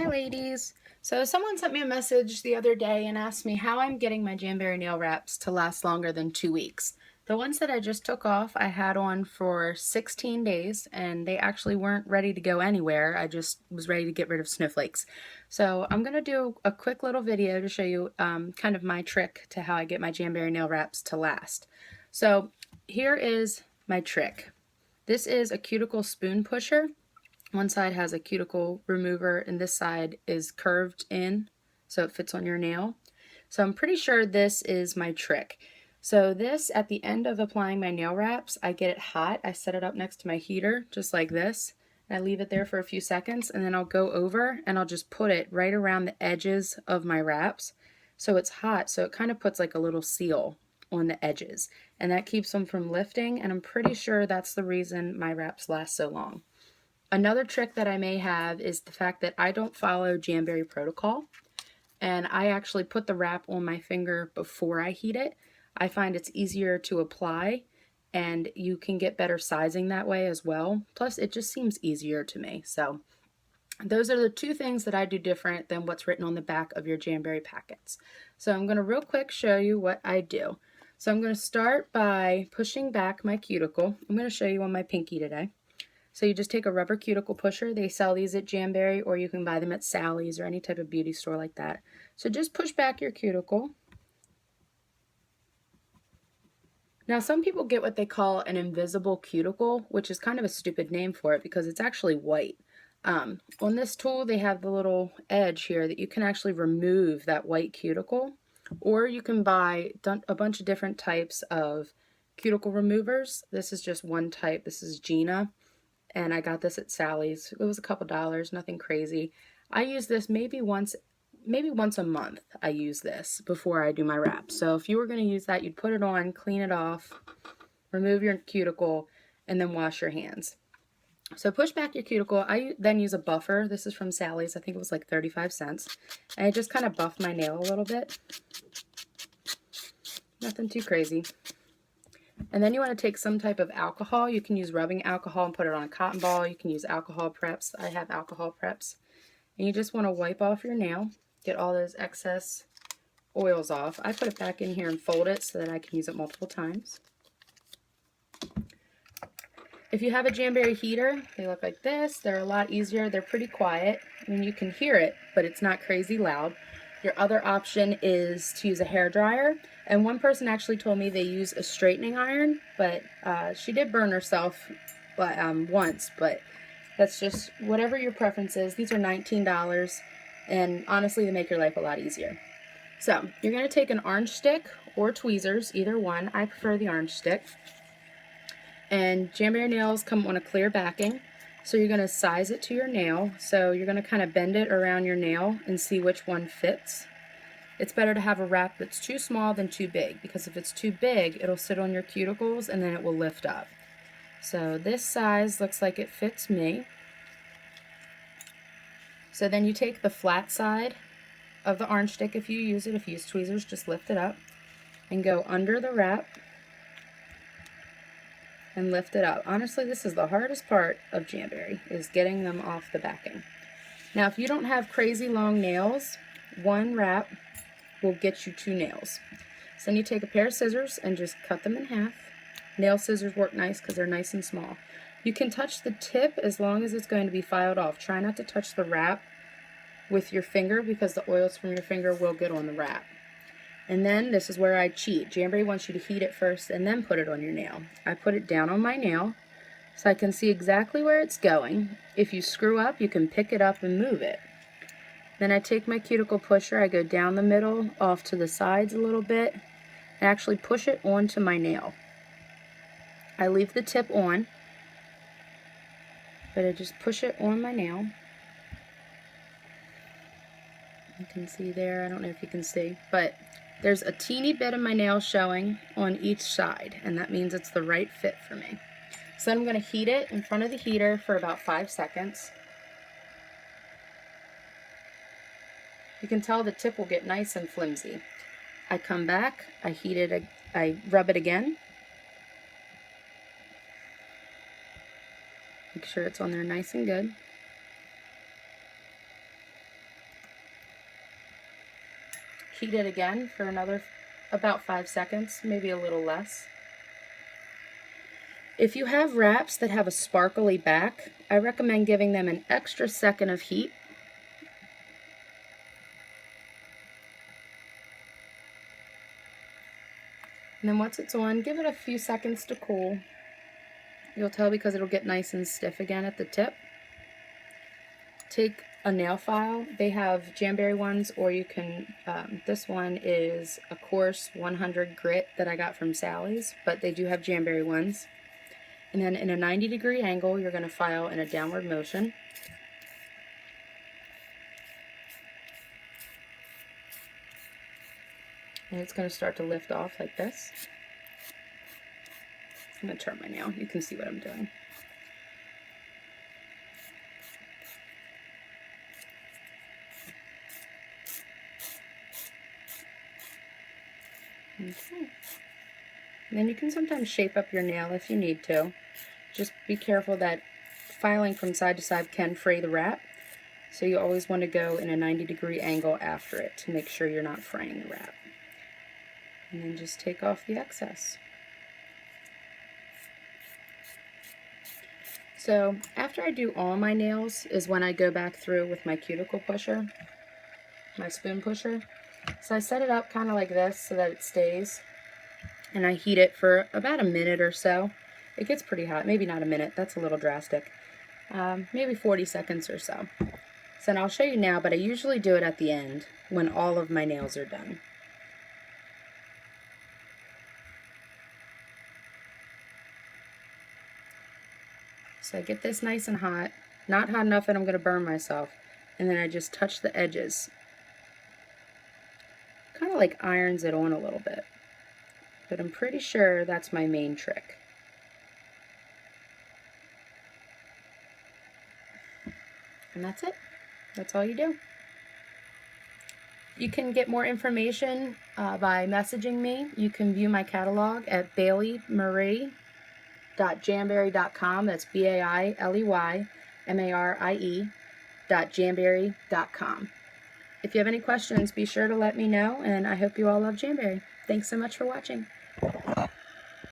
Hi ladies! So someone sent me a message the other day and asked me how I'm getting my Jamberry nail wraps to last longer than 2 weeks. The ones that I just took off I had on for 16 days and they actually weren't ready to go anywhere. I just was ready to get rid of snowflakes. So I'm going to do a quick little video to show you kind of my trick to how I get my Jamberry nail wraps to last. So here is my trick. This is a Cuticle Spoon Pusher. One side has a cuticle remover and this side is curved in so it fits on your nail. So I'm pretty sure this is my trick. So this, at the end of applying my nail wraps, I get it hot. I set it up next to my heater just like this. I leave it there for a few seconds and then I'll go over and I'll just put it right around the edges of my wraps. So it's hot, so it kind of puts like a little seal on the edges and that keeps them from lifting, and I'm pretty sure that's the reason my wraps last so long. Another trick that I may have is the fact that I don't follow Jamberry protocol, and I actually put the wrap on my finger before I heat it. I find it's easier to apply and you can get better sizing that way as well. Plus it just seems easier to me. So those are the two things that I do different than what's written on the back of your Jamberry packets. So I'm going to real quick show you what I do. So I'm going to start by pushing back my cuticle. I'm going to show you on my pinky today. So you just take a rubber cuticle pusher. They sell these at Jamberry, or you can buy them at Sally's or any type of beauty store like that. So just push back your cuticle. Now some people get what they call an invisible cuticle, which is kind of a stupid name for it because it's actually white. On this tool they have the little edge here that you can actually remove that white cuticle, or you can buy a bunch of different types of cuticle removers. This is just one type. This is Gina. And I got this at Sally's. It was a couple dollars, nothing crazy. I use this maybe once a month. I use this before I do my wrap. So if you were going to use that, you'd put it on, clean it off, remove your cuticle, and then wash your hands. So push back your cuticle. I then use a buffer. This is from Sally's. I think it was like 35 cents. And I just kind of buff my nail a little bit. Nothing too crazy. And then you want to take some type of alcohol. You can use rubbing alcohol and put it on a cotton ball. You can use alcohol preps. I have alcohol preps. And you just want to wipe off your nail, get all those excess oils off. I put it back in here and fold it so that I can use it multiple times. If you have a Jamberry heater, they look like this. They're a lot easier. They're pretty quiet. I mean, you can hear it, but it's not crazy loud. Your other option is to use a hair dryer. And one person actually told me they use a straightening iron, but she did burn herself once, but that's just whatever your preference is. These are $19, and honestly, they make your life a lot easier. So you're going to take an orange stick or tweezers, either one. I prefer the orange stick. And Jamberry nails come on a clear backing, so you're going to size it to your nail. So you're going to kind of bend it around your nail and see which one fits. It's better to have a wrap that's too small than too big, because if it's too big, it'll sit on your cuticles and then it will lift up. So this size looks like it fits me. So then you take the flat side of the orange stick, if you use it. If you use tweezers, just lift it up and go under the wrap and lift it up. Honestly, this is the hardest part of Jamberry, is getting them off the backing. Now, if you don't have crazy long nails, one wrap will get you 2 nails. So then you take a pair of scissors and just cut them in half. Nail scissors work nice because they're nice and small. You can touch the tip as long as it's going to be filed off. Try not to touch the wrap with your finger because the oils from your finger will get on the wrap. And then this is where I cheat. Jamberry wants you to heat it first and then put it on your nail. I put it down on my nail so I can see exactly where it's going. If you screw up, you can pick it up and move it. Then I take my cuticle pusher, I go down the middle, off to the sides a little bit, and actually push it onto my nail. I leave the tip on, but I just push it on my nail. You can see there, I don't know if you can see, but there's a teeny bit of my nail showing on each side, and that means it's the right fit for me. So I'm going to heat it in front of the heater for about 5 seconds. You can tell the tip will get nice and flimsy. I come back, I heat it, I rub it again. Make sure it's on there nice and good. heat it again for another about 5 seconds, maybe a little less. If you have wraps that have a sparkly back, I recommend giving them an extra second of heat. And then once it's on, give it a few seconds to cool. You'll tell because it'll get nice and stiff again at the tip. Take a nail file. They have Jamberry ones, or you can, this one is a coarse 100 grit that I got from Sally's, but they do have Jamberry ones. And then in a 90-degree angle, you're going to file in a downward motion. And it's going to start to lift off like this. I'm going to turn my nail. You can see what I'm doing. Okay. And then you can sometimes shape up your nail if you need to. Just be careful that filing from side to side can fray the wrap. So you always want to go in a 90-degree angle after it to make sure you're not fraying the wrap. And then just take off the excess. So after I do all my nails is when I go back through with my cuticle pusher, my spoon pusher. So I set it up kind of like this so that it stays. And I heat it for about a minute or so. It gets pretty hot, maybe not a minute, that's a little drastic. Maybe 40 seconds or so. So and I'll show you now, but I usually do it at the end when all of my nails are done. So I get this nice and hot, not hot enough that I'm going to burn myself, and then I just touch the edges. Kind of like irons it on a little bit, but I'm pretty sure that's my main trick. And that's it. That's all you do. You can get more information by messaging me. You can view my catalog at baileymarie.jamberry.com. That's BAILEYMARIE.jamberry.com. If you have any questions, be sure to let me know, and I hope you all love Jamberry. Thanks so much for watching.